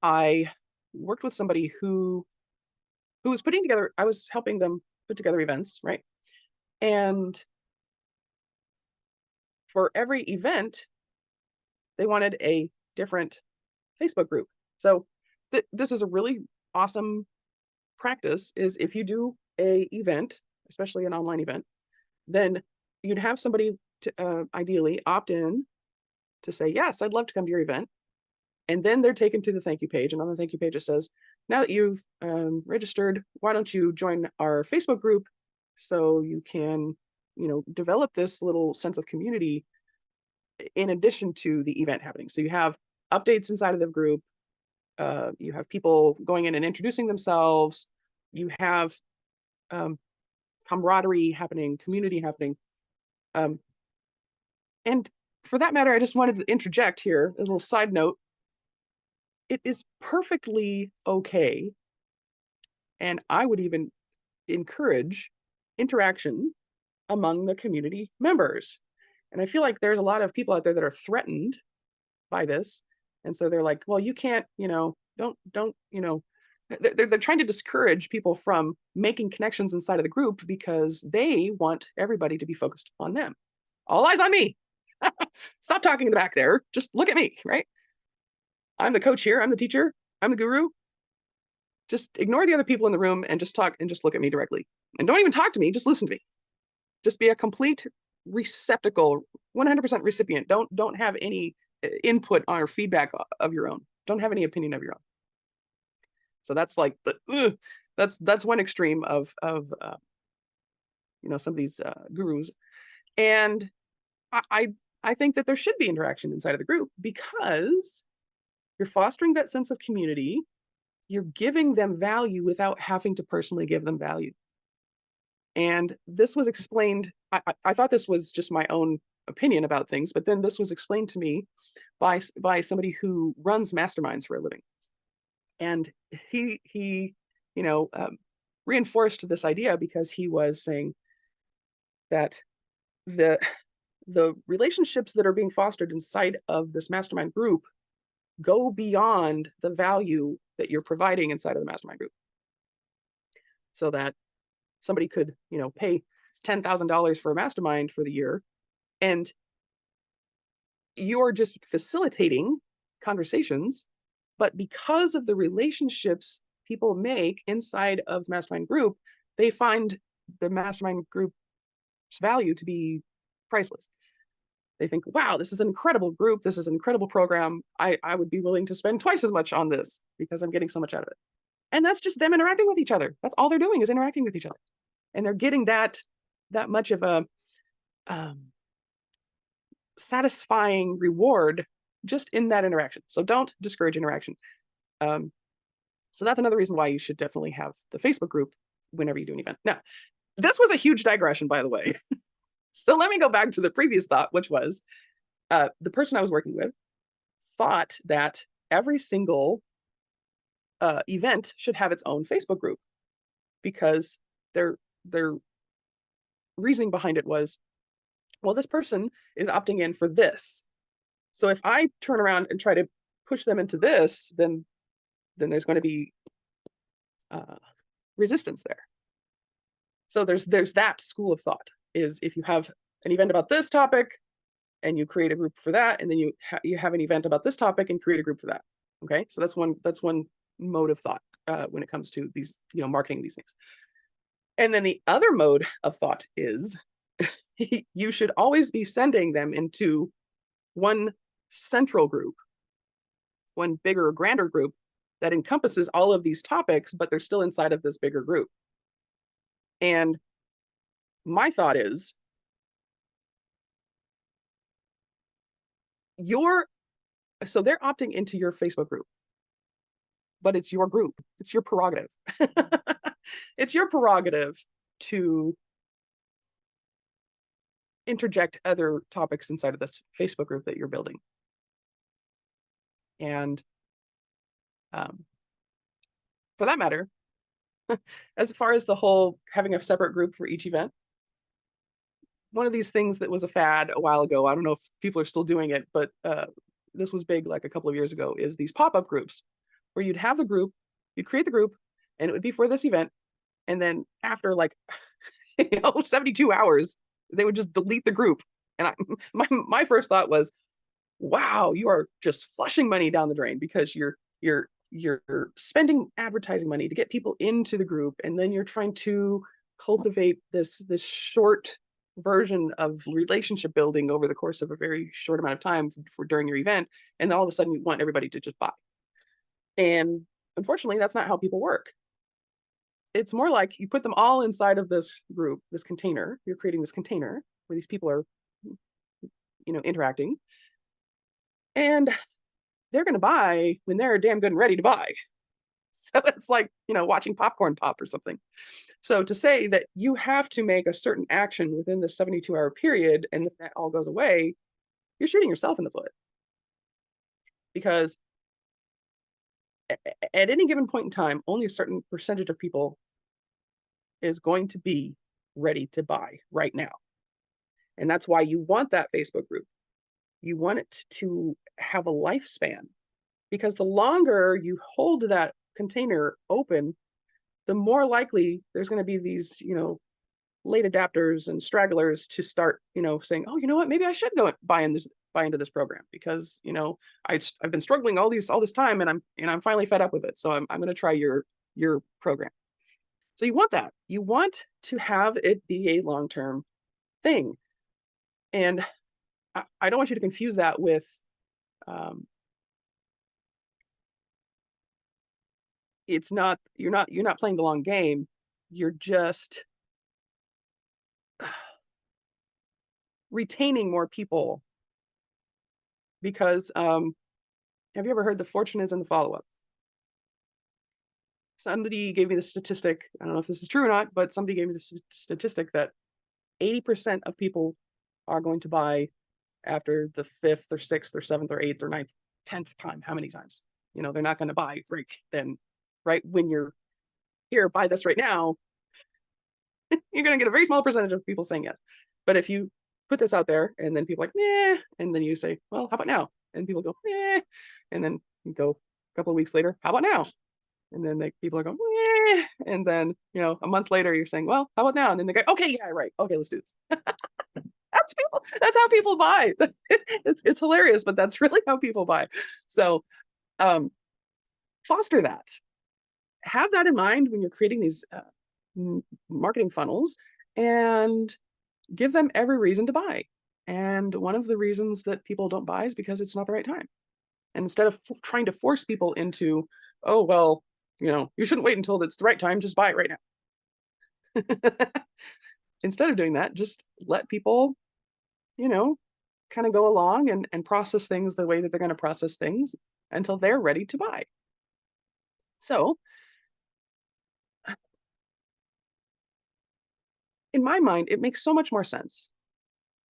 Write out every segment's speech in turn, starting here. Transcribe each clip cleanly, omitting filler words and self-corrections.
I worked with somebody who was putting together, I was helping them put together events, right? And for every event, they wanted a different Facebook group. So this is a really awesome practice is if you do a event, especially an online event, then you'd have somebody to ideally opt in to say, yes, I'd love to come to your event. And then they're taken to the thank you page. And on the thank you page, it says, now that you've registered, why don't you join our Facebook group so you can, develop this little sense of community in addition to the event happening. So you have updates inside of the group. You have people going in and introducing themselves. You have um, camaraderie happening, community happening. Um, and for that matter, I just wanted to interject here a little side note. It is perfectly okay. And I would even encourage interaction among the community members. And I feel like there's a lot of people out there that are threatened by this. And so they're like, well, you can't, don't, they're trying to discourage people from making connections inside of the group because they want everybody to be focused on them. All eyes on me. Stop talking in the back there. Just look at me, right? I'm the coach here. I'm the teacher. I'm the guru. Just ignore the other people in the room and just talk and just look at me directly. And don't even talk to me. Just listen to me. Just be a complete receptacle, 100% recipient. Don't have any input or feedback of your own. Don't have any opinion of your own. So that's like that's one extreme of some of these gurus. And I, I I think that there should be interaction inside of the group because you're fostering that sense of community. You're giving them value without having to personally give them value. And this was explained. I thought this was just my own opinion about things, but then this was explained to me by somebody who runs masterminds for a living, and he you know um, reinforced this idea because he was saying that the the relationships that are being fostered inside of this mastermind group go beyond the value that you're providing inside of the mastermind group, so that somebody could pay $10,000 for a mastermind for the year, and you're just facilitating conversations. But because of the relationships people make inside of the mastermind group, they find the mastermind group's value to be priceless. They think, wow, this is an incredible group. This is an incredible program. I would be willing to spend twice as much on this because I'm getting so much out of it. And that's just them interacting with each other. That's all they're doing is interacting with each other. And they're getting that much of a um, satisfying reward just in that interaction. So don't discourage interaction. Um, so that's another reason why you should definitely have the Facebook group whenever you do an event. Now, this was a huge digression, by the way. So let me go back to the previous thought, which was the person I was working with thought that every single event should have its own Facebook group because their reasoning behind it was, well, this person is opting in for this. So if I turn around and try to push them into this, then there's going to be uh, resistance there. So there's that school of thought is if you have an event about this topic and you create a group for that, and then you have an event about this topic and create a group for that. Okay, so that's one mode of thought when it comes to these marketing these things. And then the other mode of thought is you should always be sending them into one central group, one bigger, grander group that encompasses all of these topics, but they're still inside of this bigger group. And my thought is you're so they're opting into your Facebook group, but it's your group. It's your prerogative. It's your prerogative to interject other topics inside of this Facebook group that you're building. And um, for that matter, as far as the whole having a separate group for each event, one of these things that was a fad a while ago, I don't know if people are still doing it, but this was big like a couple of years ago, is these pop-up groups where you'd have the group, you'd create the group, and it would be for this event. And then after like 72 hours, they would just delete the group. And my first thought was, wow, you are just flushing money down the drain because you're spending advertising money to get people into the group, and then you're trying to cultivate this short version of relationship building over the course of a very short amount of time for during your event, and then all of a sudden you want everybody to just buy. And unfortunately, that's not how people work. It's more like you put them all inside of this group, this container. You're creating this container where these people are, interacting, and they're going to buy when they're damn good and ready to buy. So it's like, watching popcorn pop or something. So to say that you have to make a certain action within the 72-hour period and that all goes away, you're shooting yourself in the foot, because at any given point in time, only a certain percentage of people is going to be ready to buy right now. And that's why you want that Facebook group. You want it to have a lifespan, because the longer you hold that container open, the more likely there's going to be these, late adapters and stragglers to start, saying, oh, you know what, maybe I should go buy into this program because, I've been struggling all this time, and I'm finally fed up with it. So I'm going to try your program. So you want that. You want to have it be a long-term thing. And I don't want you to confuse that with, it's not, you're not playing the long game. You're just retaining more people because, have you ever heard the fortune is in the follow-up? Somebody gave me the statistic. I don't know if this is true or not, but somebody gave me the statistic that 80% of people are going to buy after the fifth or sixth or seventh or eighth or ninth, 10th time. How many times? They're not going to buy right then, right when you're here, buy this right now. You're going to get a very small percentage of people saying yes. But if you put this out there and then people are like, nah, and then you say, well, how about now? And people go, nah. And then you go a couple of weeks later, how about now? And then people are going, nah. And then, a month later, you're saying, well, how about now? And then they go, okay, yeah, right. Okay, let's do this. That's how people buy. It's hilarious, but that's really how people buy. So foster that. Have that in mind when you're creating these marketing funnels, and give them every reason to buy. And one of the reasons that people don't buy is because it's not the right time. And instead of trying to force people into, oh, well, you shouldn't wait until it's the right time, just buy it right now. Instead of doing that, just let people, kind of go along and process things the way that they're going to process things until they're ready to buy. So in my mind, it makes so much more sense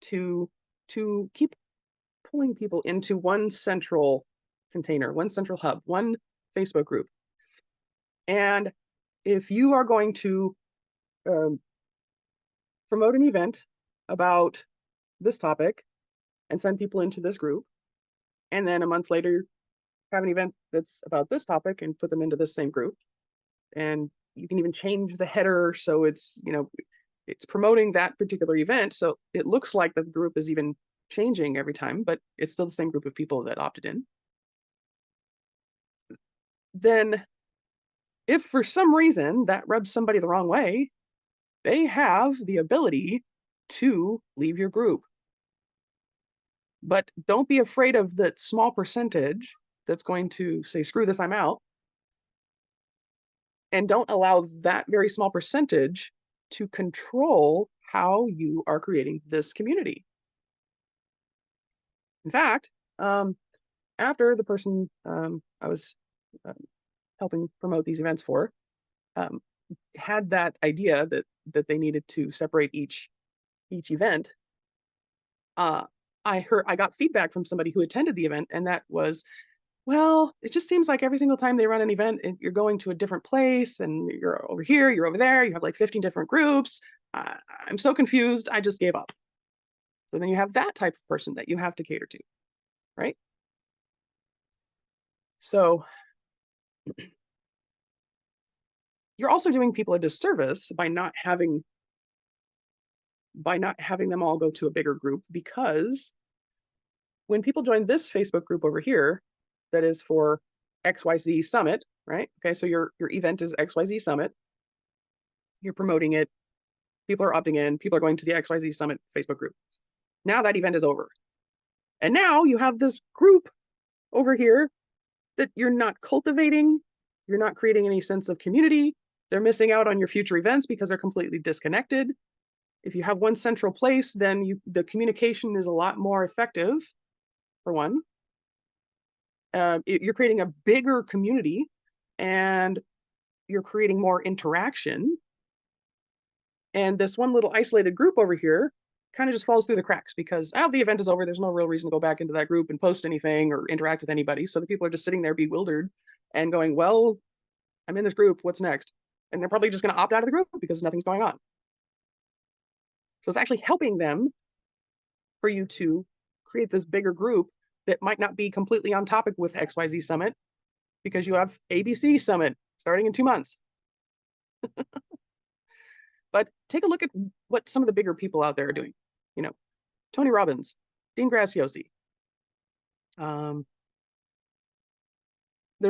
to keep pulling people into one central container, one central hub, one Facebook group. And if you are going to um, promote an event about this topic and send people into this group, and then a month later have an event that's about this topic and put them into this same group, and you can even change the header so it's it's promoting that particular event, so it looks like the group is even changing every time, but it's still the same group of people that opted in. Then if for some reason that rubs somebody the wrong way, they have the ability to leave your group. But don't be afraid of that small percentage that's going to say, screw this, I'm out. And don't allow that very small percentage to control how you are creating this community. In fact, after the person I was uh, helping promote these events for um, had that idea that they needed to separate each event, uh, I got feedback from somebody who attended the event, and that was, well, it just seems like every single time they run an event, you're going to a different place, and you're over here, you're over there, you have like 15 different groups. I'm so confused, I just gave up. So then you have that type of person that you have to cater to, right? So You're also doing people a disservice by not having them all go to a bigger group, because when people join this Facebook group over here that is for XYZ Summit, right? Okay, so your event is XYZ Summit. You're promoting it. People are opting in. People are going to the XYZ Summit Facebook group. Now that event is over. And now you have this group over here that you're not cultivating. You're not creating any sense of community. They're missing out on your future events because they're completely disconnected. If you have one central place, then the communication is a lot more effective, for one. You're creating a bigger community, and you're creating more interaction. And this one little isolated group over here kind of just falls through the cracks because the event is over. There's no real reason to go back into that group and post anything or interact with anybody. So the people are just sitting there bewildered and going, well, I'm in this group. What's next? And they're probably just going to opt out of the group because nothing's going on. So it's actually helping them for you to create this bigger group that might not be completely on topic with XYZ Summit, because you have ABC Summit starting in 2 months. But take a look at what some of the bigger people out there are doing. You know, Tony Robbins, Dean Graziosi. There's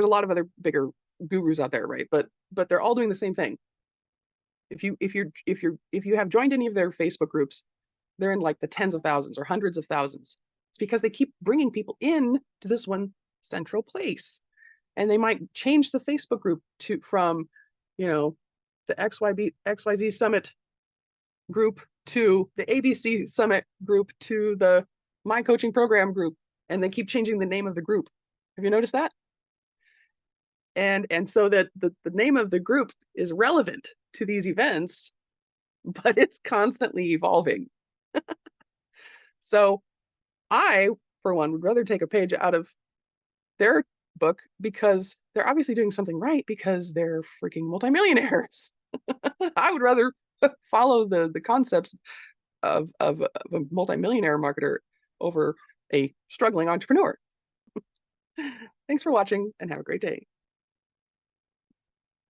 a lot of other bigger gurus out there, right? But they're all doing the same thing. If you have joined any of their Facebook groups, they're in like the tens of thousands or hundreds of thousands. It's because they keep bringing people in to this one central place. And they might change the Facebook group from, the XYZ Summit group to the ABC Summit group to the My Coaching Program group, and they keep changing the name of the group. Have you noticed that? And so that the name of the group is relevant to these events, but it's constantly evolving. So I, for one, would rather take a page out of their book, because they're obviously doing something right, because they're freaking multimillionaires. I would rather follow the concepts of a multimillionaire marketer over a struggling entrepreneur. Thanks for watching, and have a great day.